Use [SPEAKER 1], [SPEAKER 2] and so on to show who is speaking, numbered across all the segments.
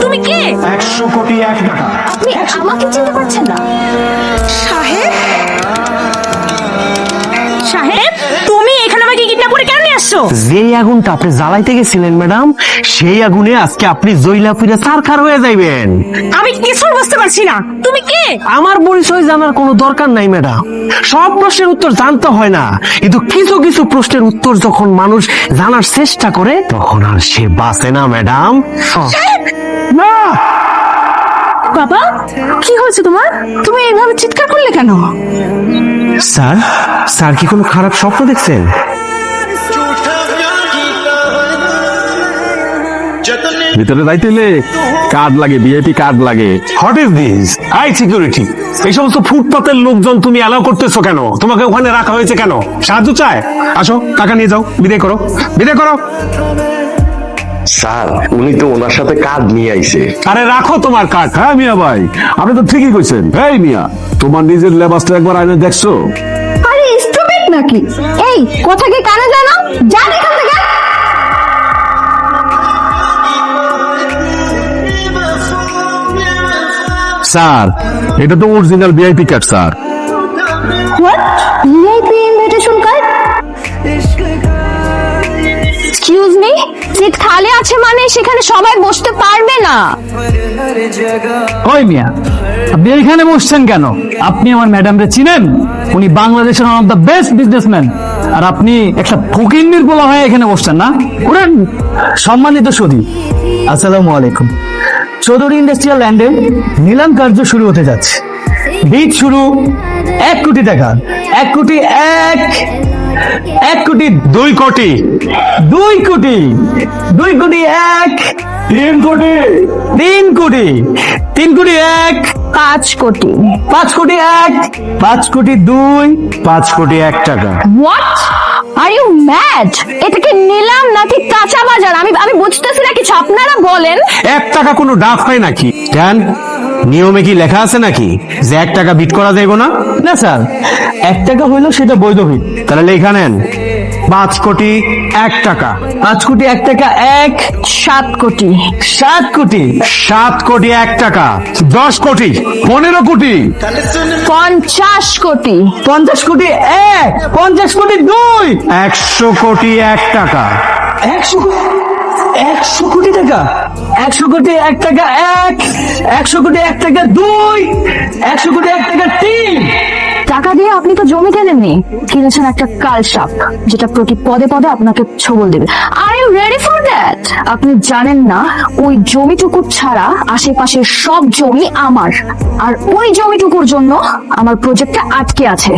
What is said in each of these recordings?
[SPEAKER 1] তুমি কে?
[SPEAKER 2] 100 কোটি 1 টাকা।
[SPEAKER 1] আপনি আমাকে চিনতে পারছেন না? সাহেব, সাহেব, তুমি এখানে আমাকে কিডন্যাপ করে কেন নিয়ে আসছো?
[SPEAKER 3] যেই আগুনটা আপনি জ্বালাইতে গেছিলেন ম্যাডাম, সেই আগুনে আজকে আপনি জইলা পুইরা ছারখার হয়ে যাইবেন।
[SPEAKER 1] আমি কিছু বুঝতে পারছি না, তুমি কে?
[SPEAKER 3] আমার পরিচয় জানার কোনো দরকার নাই ম্যাডাম, সব প্রশ্নের উত্তর জানতে হয় না, কিন্তু কিছু কিছু প্রশ্নের উত্তর যখন মানুষ জানার চেষ্টা করে তখন আর সে বাঁচে না ম্যাডাম।
[SPEAKER 2] না,
[SPEAKER 1] বাবা, কি হয়েছে তোমার? তুমি এইভাবে চিৎকার করলে কেন?
[SPEAKER 3] স্যার, স্যার কি কোনো খারাপ স্বপ্ন দেখছেন?
[SPEAKER 2] ভিতরে যাইতেলে কার্ড লাগে, ভিআইপি কার্ড লাগে।
[SPEAKER 3] What is this? High security, এই সমস্ত ফুটপাতের লোকজন তুমি অ্যালাউ করতেছো কেন? তোমাকে ওখানে রাখা হয়েছে কেন? সাহায্য চায়? আসো, টাকা নিয়ে যাও, বিদায় করো, বিদায় করো।
[SPEAKER 4] স্যার, উনি তো ওনার সাথে কার্ড নিয়ে আইছে।
[SPEAKER 3] আরে রাখো তোমার কার্ড।
[SPEAKER 2] হ্যাঁ মিয়া ভাই, আপনি তো ঠিকই কইছেন। এই মিয়া, তোমার নিজের লেবাসটা একবার আয়না দেখছো?
[SPEAKER 1] আরে স্টুপিড নাকি? এই কথা কি কানে জানো? যা এখান থেকে।
[SPEAKER 2] স্যার, এটা তো original VIP card sir.
[SPEAKER 1] What? VIP invitation card? Excuse me, seat খালি আছে মানে সেখানে সবাই বসতে পারবে না।
[SPEAKER 5] ওই মিয়া, আপনি এখানে বসছেন কেন? আপনি আমার ম্যাডামরে চিনেন? উনি বাংলাদেশের one of the best businessman, আর আপনি একটা ফকিন্নির পোলা হয়ে এখানে বসছেন না? উঠেন। সম্মানিত সুধী, আসসালামু আলাইকুম। চৌধুরী ইন্ডাস্ট্রিয়াল ল্যান্ডে নিলাম কার্য শুরু হতে যাচ্ছে। বিড শুরু 1 কোটি টাকা। 1 কোটি 1 কোটি
[SPEAKER 3] 2 কোটি
[SPEAKER 5] 2 কোটি 2 কোটি 1 3 কোটি 3 কোটি 3 কোটি 1
[SPEAKER 1] 5 কোটি।
[SPEAKER 5] 5 কোটি 1 5 কোটি 2
[SPEAKER 3] 5 কোটি 1 টাকা।
[SPEAKER 1] হোয়াট? Are you mad? এটা কি নিলাম নাকি কাঁচা বাজার? আমি বুঝতেছি না কিছু, আপনারা বলেন।
[SPEAKER 3] 1 টাকা কোনো ডাক হয় নাকি? কেন, নিয়মে কি লেখা আছে নাকি যে 1 টাকা বিট করা যাইব না?
[SPEAKER 5] না স্যার, 1 টাকা হইলেও সেটা বৈধ বিট।
[SPEAKER 3] তাহলে লেখা নেন 5 কোটি 1 টাকা।
[SPEAKER 5] 5 কোটি 1 টাকা 1
[SPEAKER 1] 7 কোটি।
[SPEAKER 5] 7 কোটি
[SPEAKER 3] 7 কোটি 1 টাকা। 10 কোটি 15 কোটি
[SPEAKER 1] 50 কোটি।
[SPEAKER 5] 50 কোটি 1 50 কোটি 2
[SPEAKER 3] 100 কোটি 1 টাকা।
[SPEAKER 5] 100 কোটি টাকা। 100 কোটি 1 টাকা 1 100 কোটি 1 টাকা 2 100 কোটি 1 টাকা 3।
[SPEAKER 1] টাকা দিয়ে আপনি তো জমি কেনেননি, কিনেছেন একটা কাল সাপ যেটা প্রতি পদে পদে আপনাকে ছবল দেবে। Are you ready for that? আপনি জানেন না ওই জমিটুকু ছাড়া আশেপাশের সব জমি আমার, আর ওই জমিটুকুর জন্য আমার প্রজেক্টটা আটকে আছে।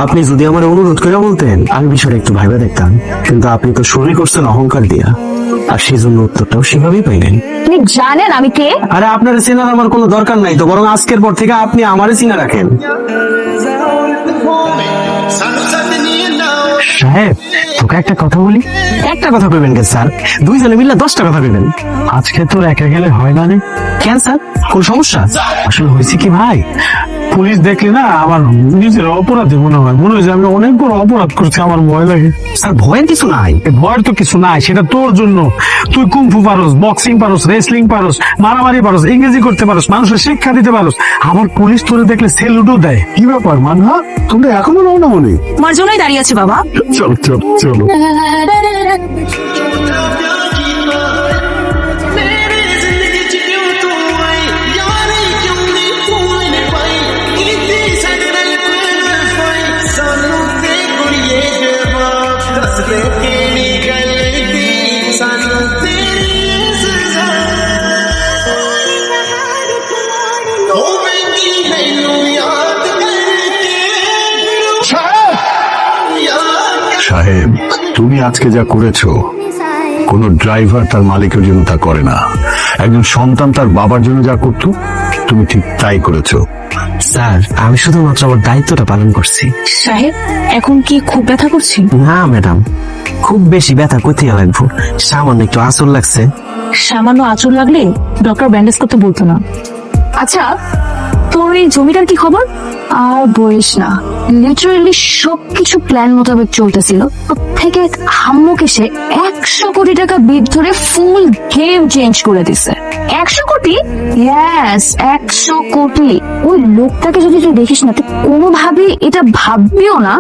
[SPEAKER 3] আপনি যদি আমার অনুরোধ করে বলতেন আমি বিষয়টা একটু ভাইবা দেখতাম, কিন্তু আপনি তো শুরু করছেন অহংকার দিয়া, আর সেই জন্য উত্তরটাও সেভাবেই পাইলেন।
[SPEAKER 1] আপনি জানেন আমি কে?
[SPEAKER 3] আরে আপনার চেনার আমার কোনো দরকার নাই তো, বরং আজকের পর থেকে আপনি আমারে চিনা রাখেন। সাহেব, তোকে একটা কথা বলি। একটা কথা কইবেন কেন স্যার? দুইজনে মিলে 10টা কথা কইবেন। আজকে তোর একা গেলে হয় না রে? কেন স্যার, কোন সমস্যা? আসলে হয়েছে কি ভাই, পুলিশ দেখলে না আমার নিজের অপরাধী মনে হয়, মনে হয় যে আমি অনেক বড় অপরাধ করছি, আমার ভয় লাগে। স্যার ভয়ের কিছু নাই। ভয়ের তো কিছু নাই, সেটা তোর জন্য। তুই কুম্ফু পারোস, বক্সিং পারোস, রেসলিং পারোস, মারামারি পারোস, ইংরেজি করতে পারোস, মানুষের শিক্ষা দিতে পারোস। আমার পুলিশ তোরে দেখলে সেলুটও দেয়। কি ব্যাপার মানহা, তোমরা এখনো রওনা মনে?
[SPEAKER 1] আমার জন্যই দাঁড়িয়ে আছে বাবা।
[SPEAKER 2] চলো চলো চলো। সাহেব, তুমি আজকে যা করেছো কোন ড্রাইভার তার মালিকের জন্য তা করে না। একজন সন্তান তার বাবার জন্য যা করতো তুমি ঠিক তাই করেছো।
[SPEAKER 3] স্যার, আমি শুধুমাত্র আমার দায়িত্বটা পালন করছি।
[SPEAKER 1] সাহেব, এখন কি খুব ব্যথা করছে?
[SPEAKER 3] না ম্যাডাম, খুব বেশি ব্যথা কোথায় লাগবো, সামান্য একটু আঁচল লাগছে।
[SPEAKER 1] সামান্য আঁচড় লাগলে ডক্টর ব্যান্ডেজ করতে বলতো না। আচ্ছা, তো তোর এই জমিটার কি খবর? আর বলিস না, লিটারেলি সবকিছু প্ল্যান মোতাবেক চলতেছিল, থেকে হাম্মুক এসে 100 কোটি টাকা বিদ ধরে ফুল গেম চেঞ্জ করে দিছে। 100 কোটি? ইয়েস, 100 কোটি। ওই লোকটাকে যদি তুই দেখিস না, তুই কোনোভাবে এটা ভাববিও না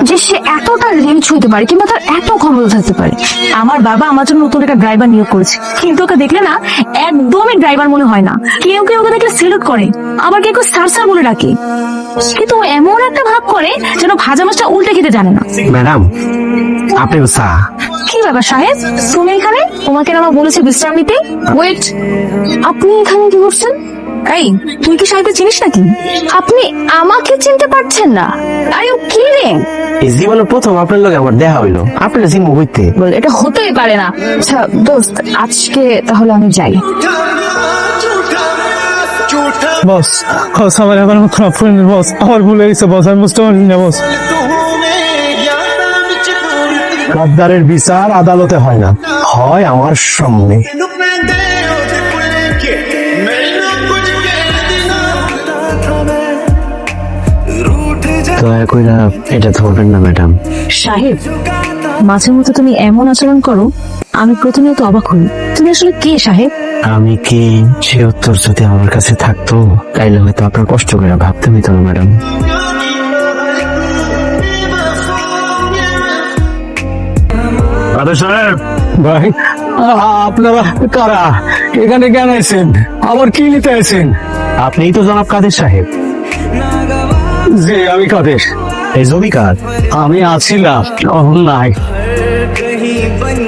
[SPEAKER 1] যে সে এতটা রিচ হইতে পারে কিংবা তার এত ক্ষমতা থাকতে পারে। আমার বাবা আমার জন্য নতুন একটা ড্রাইভার নিয়োগ করেছে, কিন্তু ওকে দেখলে না একদমই ড্রাইভার মনে হয় না। কেউ কেউ ওকে দেখলে সেলুট করে, আবার কেউ কেউ স্যার স্যার বলে ডাকে, কিন্তু ও এমন একটা ভাব করে যেন ভাজা মাছটা উল্টে খেতে জানে না।
[SPEAKER 3] ম্যাডাম, আপনি চা।
[SPEAKER 1] কি ব্যাপার সাহেব, তুমি এখানে? তোমাকে না আমার বলেছে বিশ্রাম নিতে। ওয়েট, আপনি এখানে কি করছেন? এই, তুই কি সাহেবকে চিনিস নাকি? আপনি আমাকে চিনতে পারছেন না? Are you kidding?
[SPEAKER 3] এই জীবনে প্রথম আপনার লগে আমার দেখা হইলো, আপনার জিম্মু হইতে।
[SPEAKER 1] বল, এটা হতেই পারে না। আচ্ছা দোস্ত, আজকে তাহলে আমি যাই।
[SPEAKER 6] বস বস আমার এখন খারাপ ফ্রেন্ড বস, আমার ভুল হয়ে গেছে বস, আমি বুঝতে পারছি না বস।
[SPEAKER 3] গাদ্দারের বিচার আদালতে হয় না, হয় আমার সামনে। দয়া কইরা এটা ধরবেন না ম্যাডাম।
[SPEAKER 1] সাহেব, মাঝে মধ্যে তুমি এমন আচরণ করো, আমি প্রতিনিয়ত অবাক হই। তুমি আসলে কে সাহেব?
[SPEAKER 3] আমি কি, সে উত্তর যদি আমার কাছে থাকতো তাইলে হয়তো আপনার কষ্ট করে ভাবতে হইতো না ম্যাডাম।
[SPEAKER 2] আরে সাহেব,
[SPEAKER 6] ভাই আপনারা কারা, এখানে কেন আছেন, আবার কি নিতে আছেন?
[SPEAKER 3] আপনিই তো জনাব কাদের সাহেব।
[SPEAKER 6] যে আমি কাদের,
[SPEAKER 3] এই জমি কার?
[SPEAKER 6] আমি আছি না, নাই।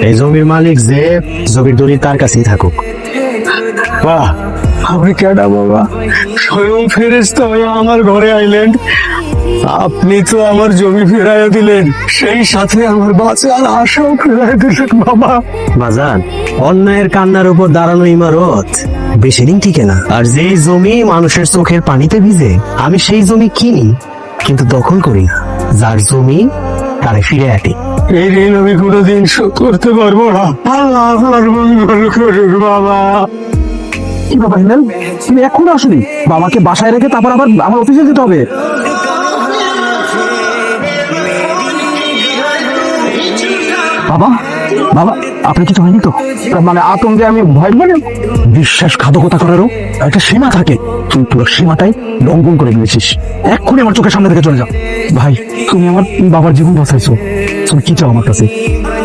[SPEAKER 3] এই জমির মালিক যে, জমির দলিল তার কাছেই থাকুক।
[SPEAKER 6] বাহ, আপনি কেডা বাবা? স্বয়ং ফেরেশতা হয়ে আমার ঘরে আইলেন, আপনি তো আমার জমি ফেরাইয়া দিলেন, সেই সাথে আমার বাঁচার আশাও ফেরাইয়া দিলেন বাবা।
[SPEAKER 3] বাজান, অন্যায়ের কান্নার উপর দাঁড়ানো ইমারত বেশি দিন টিকে না। আর যেই জমি মানুষের চোখের পানিতে ভিজে, আমি সেই জমি কিনি কিন্তু দখল করি না। যার জমি তারে ফিরে আটি।
[SPEAKER 6] এই ঋণ আমি কোনোদিন শোধ করতে পারবো না। আল্লাহ আপনার মঙ্গল করুক বাবা।
[SPEAKER 3] কি বাবা হিমেল, তুমি এখন আসলি? বাবাকে বাসায় রেখে তারপর আবার আমার অফিসে যেতে হবে? বাবা, বাবা, আপনি কিছু হয়নি তো? মানে আতঙ্কে আমি ভয়, মানে বিশ্বাসঘাতকতা করারও একটা সীমা থাকে, তুই পুরো সীমাটাই লঙ্ঘন করে দিয়েছিস। এক্ষুনি আমার চোখের সামনে থেকে চলে যাও। ভাই, তুমি আমার বাবার জীবন বাঁচাইছো, তুমি কি চাও আমার কাছে?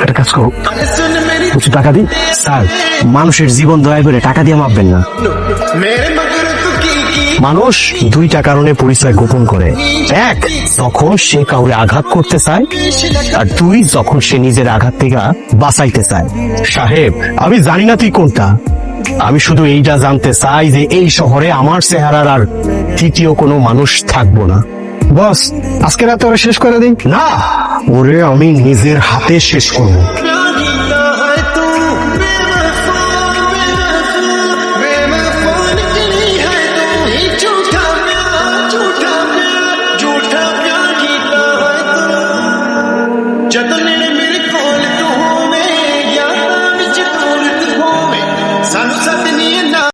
[SPEAKER 3] একটা কাজ করো, কিছু টাকা দিই। স্যার, মানুষের জীবন দয়া করে টাকা দিয়ে মাপবেন না। মানুষ দুইটা কারণে পরিচয় গোপন করে, এক যখন সে কাউরে আঘাত করতে চায়, আর দুই যখন সে নিজের আঘাত থেকে বাঁচাইতে চায়। সাহেব, আমি জানি না তুই কোনটা, আমি শুধু এইটা জানতে চাই যে এই শহরে আমার চেহারার আর তৃতীয় কোনো মানুষ থাকবো না।
[SPEAKER 6] বস, আজকে রাতে ওরা শেষ করে দিই।
[SPEAKER 3] না, ওরে আমি নিজের হাতে শেষ করবো।